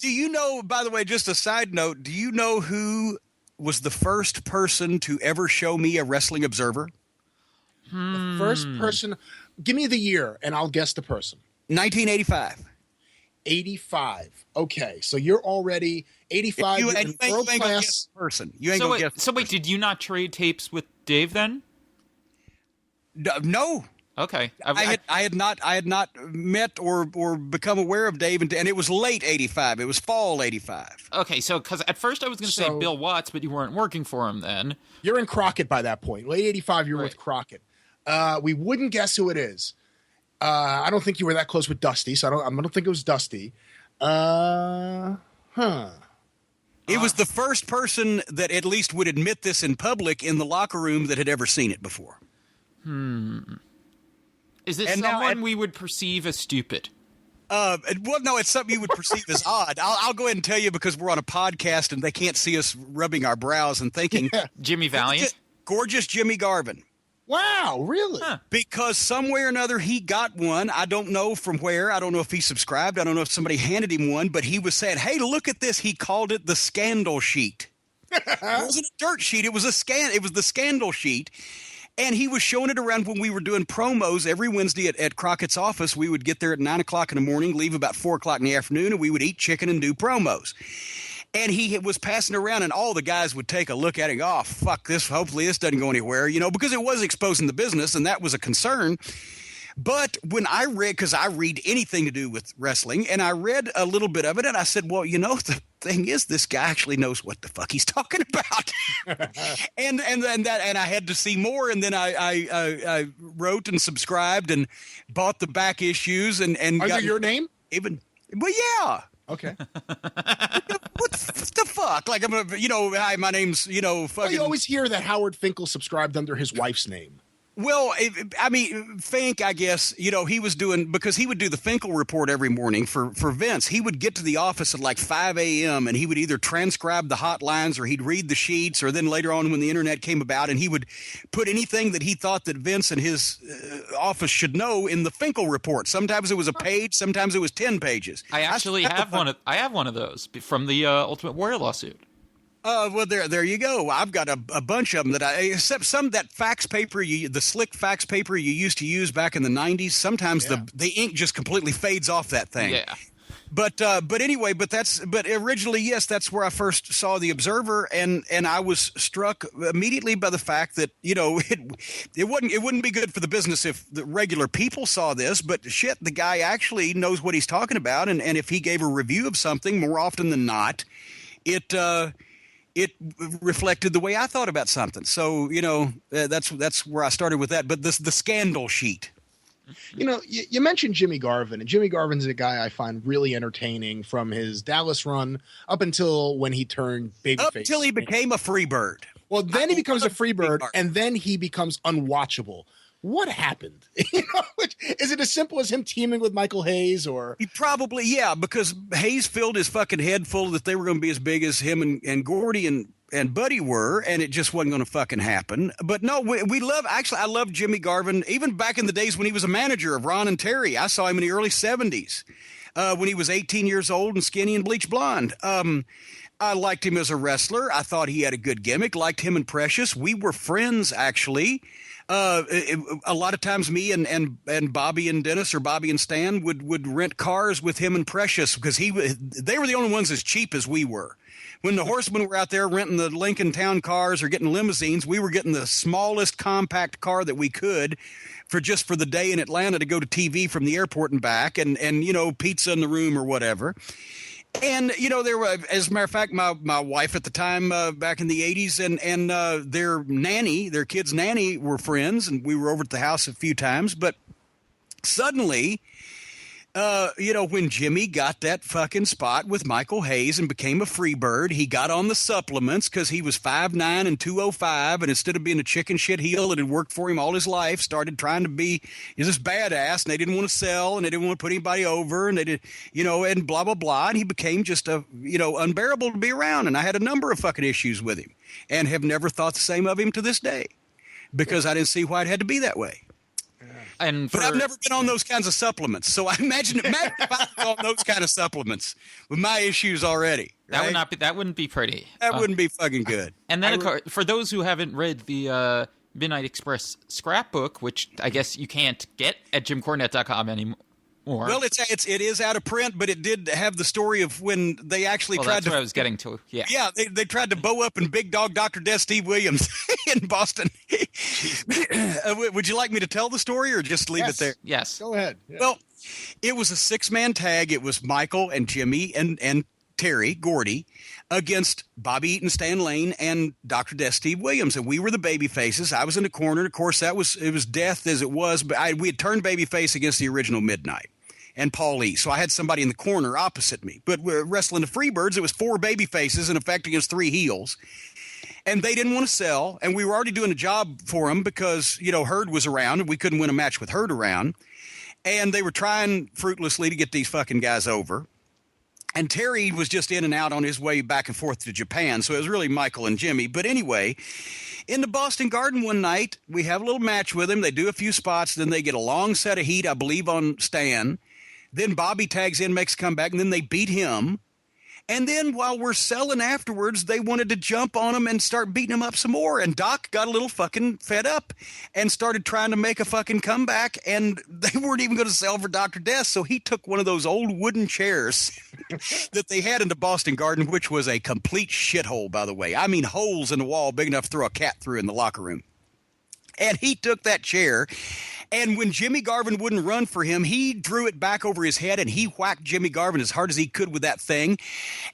Do you know, by the way, just a side note, do you know who was the first person to ever show me a Wrestling Observer? The first person. Give me the year, and I'll guess the person. 1985. 85. Okay, so you're already 85. You You're ain't in gonna world guess class. the person. You ain't gonna guess. So wait, did you not trade tapes with Dave then? No. Okay. I had not met or become aware of Dave, and it was late 85. It was fall 85. Okay, so because at first I was going to say Bill Watts, but you weren't working for him then. You're in Crockett by that point. Late 85, you're with Crockett. We wouldn't guess who it is. I don't think you were that close with Dusty, so I don't think it was Dusty. It was the first person that at least would admit this in public in the locker room that had ever seen it before. Is it someone we would perceive as stupid? Well, no, it's something you would perceive as odd. I'll go ahead and tell you because we're on a podcast and they can't see us rubbing our brows and thinking. Jimmy Valiant? Gorgeous Jimmy Garvin. Wow, really? Huh. Because some way or another he got one. I don't know from where. I don't know if he subscribed. I don't know if somebody handed him one. But he was saying, hey, look at this. He called it the scandal sheet. It wasn't a dirt sheet. It was It was the scandal sheet. And he was showing it around when we were doing promos every Wednesday at Crockett's office. We would get there at 9 o'clock in the morning, leave about 4 o'clock in the afternoon, and we would eat chicken and do promos. And he was passing around, and all the guys would take a look at it and go, oh, fuck this. Hopefully this doesn't go anywhere, because it was exposing the business, and that was a concern. But when I read, because I read anything to do with wrestling, and I read a little bit of it, and I said, well, the thing is, this guy actually knows what the fuck he's talking about. and I had to see more, and then I wrote and subscribed and bought the back issues and Under your name? Well, yeah. Okay. What the fuck? Like, I'm gonna, hi, my name's, fucking. Well, you always hear that Howard Finkel subscribed under his wife's name. Well, Fink, I guess, he was doing, because he would do the Finkel report every morning for Vince. He would get to the office at like 5 a.m. and he would either transcribe the hotlines or he'd read the sheets, or then later on when the internet came about, and he would put anything that he thought that Vince and his office should know in the Finkel report. Sometimes it was a page, sometimes it was 10 pages. I actually have one of those from the Ultimate Warrior lawsuit. Well, there you go. I've got a bunch of them except some that fax paper, the slick fax paper you used to use back in the 90s. Sometimes the ink just completely fades off that thing. Yeah. But anyway, but originally, yes, that's where I first saw the Observer, and I was struck immediately by the fact that it wouldn't be good for the business if the regular people saw this, but shit, the guy actually knows what he's talking about, and if he gave a review of something, more often than not, it reflected the way I thought about something. So, that's where I started with that. But the scandal sheet. You mentioned Jimmy Garvin, and Jimmy Garvin's a guy I find really entertaining from his Dallas run up until when he turned babyface. Up until he became a free bird. Well, then he becomes a free bird, and then he becomes unwatchable. What happened? Is it as simple as him teaming with Michael Hayes, or he probably because Hayes filled his fucking head full that they were going to be as big as him and Gordy and Buddy were, and it just wasn't going to fucking happen. But no, I love Jimmy Garvin even back in the days when he was a manager of Ron and Terry. I saw him in the early 70s when he was 18 years old and skinny and bleach blonde. I liked him as a wrestler. I thought he had a good gimmick. Liked him and Precious. We were friends, actually. A lot of times me and Bobby and Dennis, or Bobby and Stan would rent cars with him and Precious, because they were the only ones as cheap as we were. When the Horsemen were out there renting the Lincoln Town cars or getting limousines, we were getting the smallest compact car that we could for the day in Atlanta to go to TV from the airport and back, and pizza in the room or whatever. And, there were, as a matter of fact, my wife at the time, back in the 80s, and their kid's nanny were friends, and we were over at the house a few times. But suddenly, when Jimmy got that fucking spot with Michael Hayes and became a free bird, he got on the supplements because he was 5'9" and 205, and instead of being a chicken shit heel that had worked for him all his life, started trying to be this badass, and they didn't want to sell, and they didn't want to put anybody over, and they did, and blah, blah, blah, and he became just unbearable to be around, and I had a number of fucking issues with him, and have never thought the same of him to this day, because I didn't see why it had to be that way. But I've never been on those kinds of supplements, so I imagine if I was on those kind of supplements with my issues already. Right? That wouldn't be pretty. That wouldn't be fucking good. And then, for those who haven't read the Midnight Express scrapbook, which I guess you can't get at JimCornette.com anymore. Well, it is out of print, but it did have the story of when they actually tried that's to. What I was getting to. Yeah. Yeah, they tried to bow up and big dog Dr. Death Steve Williams in Boston. Would you like me to tell the story or just leave it there? Yes. Go ahead. Yeah. Well, it was a 6-man tag. It was Michael and Jimmy and Terry Gordy against Bobby Eaton, Stan Lane, and Dr. Death Steve Williams, and we were the baby faces. I was in the corner. Of course, it was Death as it was, but we had turned baby face against the original Midnight and Paul E. So I had somebody in the corner opposite me. But we're wrestling the Freebirds. It was 4 baby faces in effect against 3 heels. And they didn't want to sell, and we were already doing a job for them because, Herd was around, and we couldn't win a match with Herd around. And they were trying fruitlessly to get these fucking guys over. And Terry was just in and out on his way back and forth to Japan, so it was really Michael and Jimmy. But anyway, in the Boston Garden one night, we have a little match with them. They do a few spots, then they get a long set of heat, I believe, on Stan. Then Bobby tags in, makes a comeback, and then they beat him. And then while we're selling afterwards, they wanted to jump on him and start beating him up some more. And Doc got a little fucking fed up and started trying to make a fucking comeback. And they weren't even going to sell for Dr. Death. So he took one of those old wooden chairs that they had in the Boston Garden, which was a complete shithole, by the way. I mean, holes in the wall big enough to throw a cat through in the locker room. And he took that chair, and when Jimmy Garvin wouldn't run for him, he drew it back over his head, and he whacked Jimmy Garvin as hard as he could with that thing.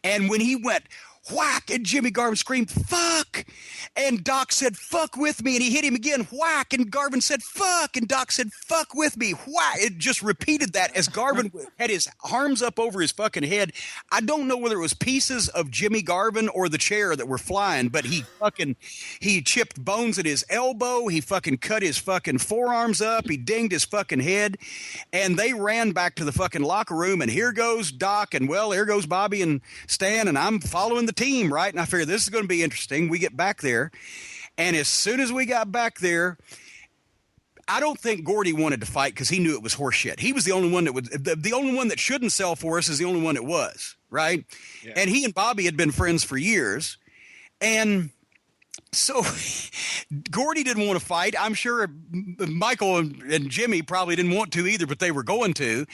And when he went whack, and Jimmy Garvin screamed, fuck! And Doc said, fuck with me, and he hit him again, whack, and Garvin said, fuck, and Doc said, fuck with me, whack. It just repeated that as Garvin had his arms up over his fucking head. I don't know whether it was pieces of Jimmy Garvin or the chair that were flying, but he chipped bones at his elbow, he fucking cut his fucking forearms up, he dinged his fucking head, and they ran back to the fucking locker room, and here goes Doc, and well, here goes Bobby and Stan, and I'm following the team, right? And I figured this is going to be interesting. We get back there, and as soon as we got back there, I don't think Gordy wanted to fight because he knew it was horseshit. He was the only one that would, the only one that shouldn't sell for us is the only one that was, right? Yeah. And he and Bobby had been friends for years, and so Gordy didn't want to fight. I'm sure Michael and Jimmy probably didn't want to either, but they were going to.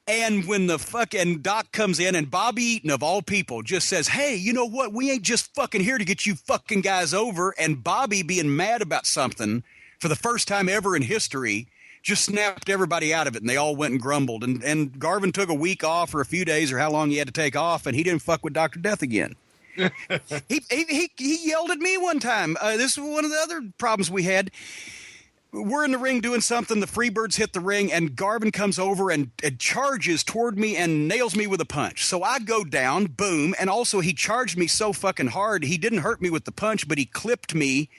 And when the fucking Doc comes in and Bobby Eaton, of all people, just says, hey, you know what? We ain't just fucking here to get you fucking guys over. And Bobby, being mad about something for the first time ever in history, just snapped everybody out of it. And they all went and grumbled. And Garvin took a week off or a few days or how long he had to take off. And he didn't fuck with Dr. Death again. He yelled at me one time. This is one of the other problems we had. We're in the ring doing something. The Freebirds hit the ring, and Garvin comes over and charges toward me and nails me with a punch. So I go down, boom, and also he charged me so fucking hard. He didn't hurt me with the punch, but he clipped me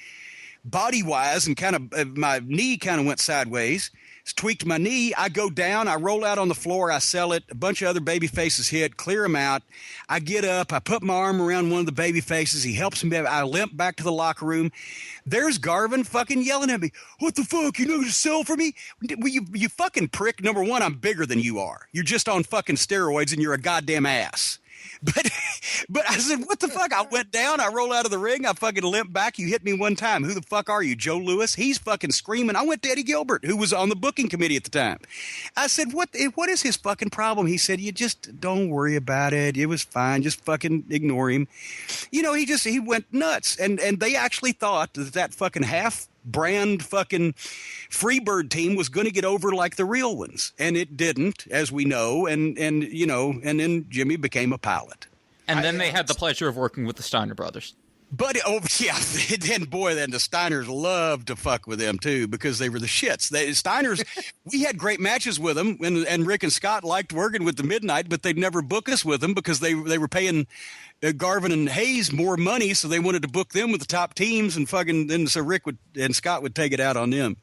body-wise, and kind of my knee kind of went sideways. Tweaked my knee. I go down. I roll out on the floor. I sell it. A bunch of other baby faces hit. Clear them out. I get up. I put my arm around one of the baby faces. He helps me. I limp back to the locker room. There's Garvin fucking yelling at me. What the fuck? You know to sell for me? Well, you fucking prick. Number one, I'm bigger than you are. You're just on fucking steroids and you're a goddamn ass. But I said, what the fuck? I went down. I roll out of the ring. I fucking limp back. You hit me one time. Who the fuck are you, Joe Louis? He's fucking screaming. I went to Eddie Gilbert, who was on the booking committee at the time. I said, what is his fucking problem? He said, you just don't worry about it. It was fine. Just fucking ignore him. You know, he went nuts. And they actually thought that fucking half-brand fucking Freebird team was going to get over like the real ones. And it didn't, as we know. And then Jimmy became a pilot. And then they had the pleasure of working with the Steiner brothers. But, then the Steiners loved to fuck with them, too, because they were the shits. Steiners, we had great matches with them, and Rick and Scott liked working with the Midnight, but they'd never book us with them because they were paying Garvin and Hayes more money, so they wanted to book them with the top teams, and so Rick and Scott would take it out on them.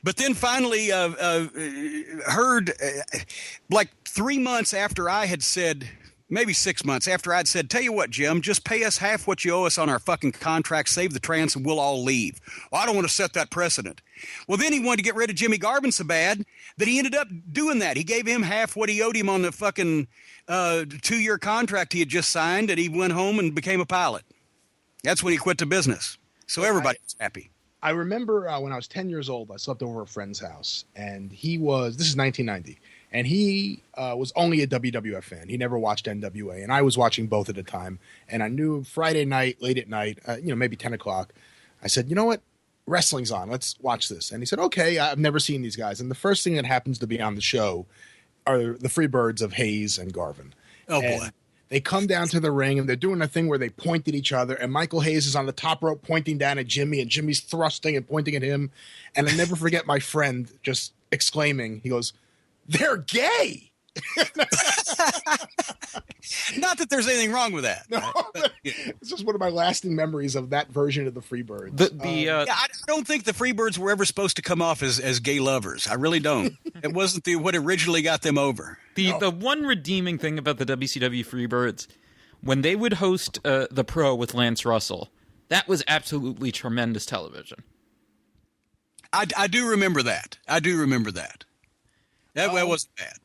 But then finally, heard like 3 months after I had said, maybe 6 months after I'd said, tell you what, Jim, just pay us half what you owe us on our fucking contract, save the trans, and we'll all leave. Well, I don't want to set that precedent. Well, then he wanted to get rid of Jimmy Garvin so bad that he ended up doing that. He gave him half what he owed him on the fucking 2-year contract he had just signed, and he went home and became a pilot. That's when he quit the business. So everybody was happy. I remember when I was 10 years old, I slept over at a friend's house, and this is 1990, and he was only a WWF fan. He never watched NWA, and I was watching both at a time. And I knew Friday night, late at night, maybe 10 o'clock, I said, you know what? Wrestling's on. Let's watch this. And he said, okay, I've never seen these guys. And the first thing that happens to be on the show are the Freebirds of Hayes and Garvin. Oh, boy. They come down to the ring, and they're doing a thing where they point at each other, and Michael Hayes is on the top rope pointing down at Jimmy, and Jimmy's thrusting and pointing at him. And I never forget my friend just exclaiming, he goes, they're gay! Not that there's anything wrong with that. No, it's just one of my lasting memories of that version of the Freebirds. I don't think the Freebirds were ever supposed to come off as gay lovers. I really don't. It wasn't what originally got them over. The one redeeming thing about the WCW Freebirds, when they would host the Pro with Lance Russell, that was absolutely tremendous television. I do remember that. That wasn't bad.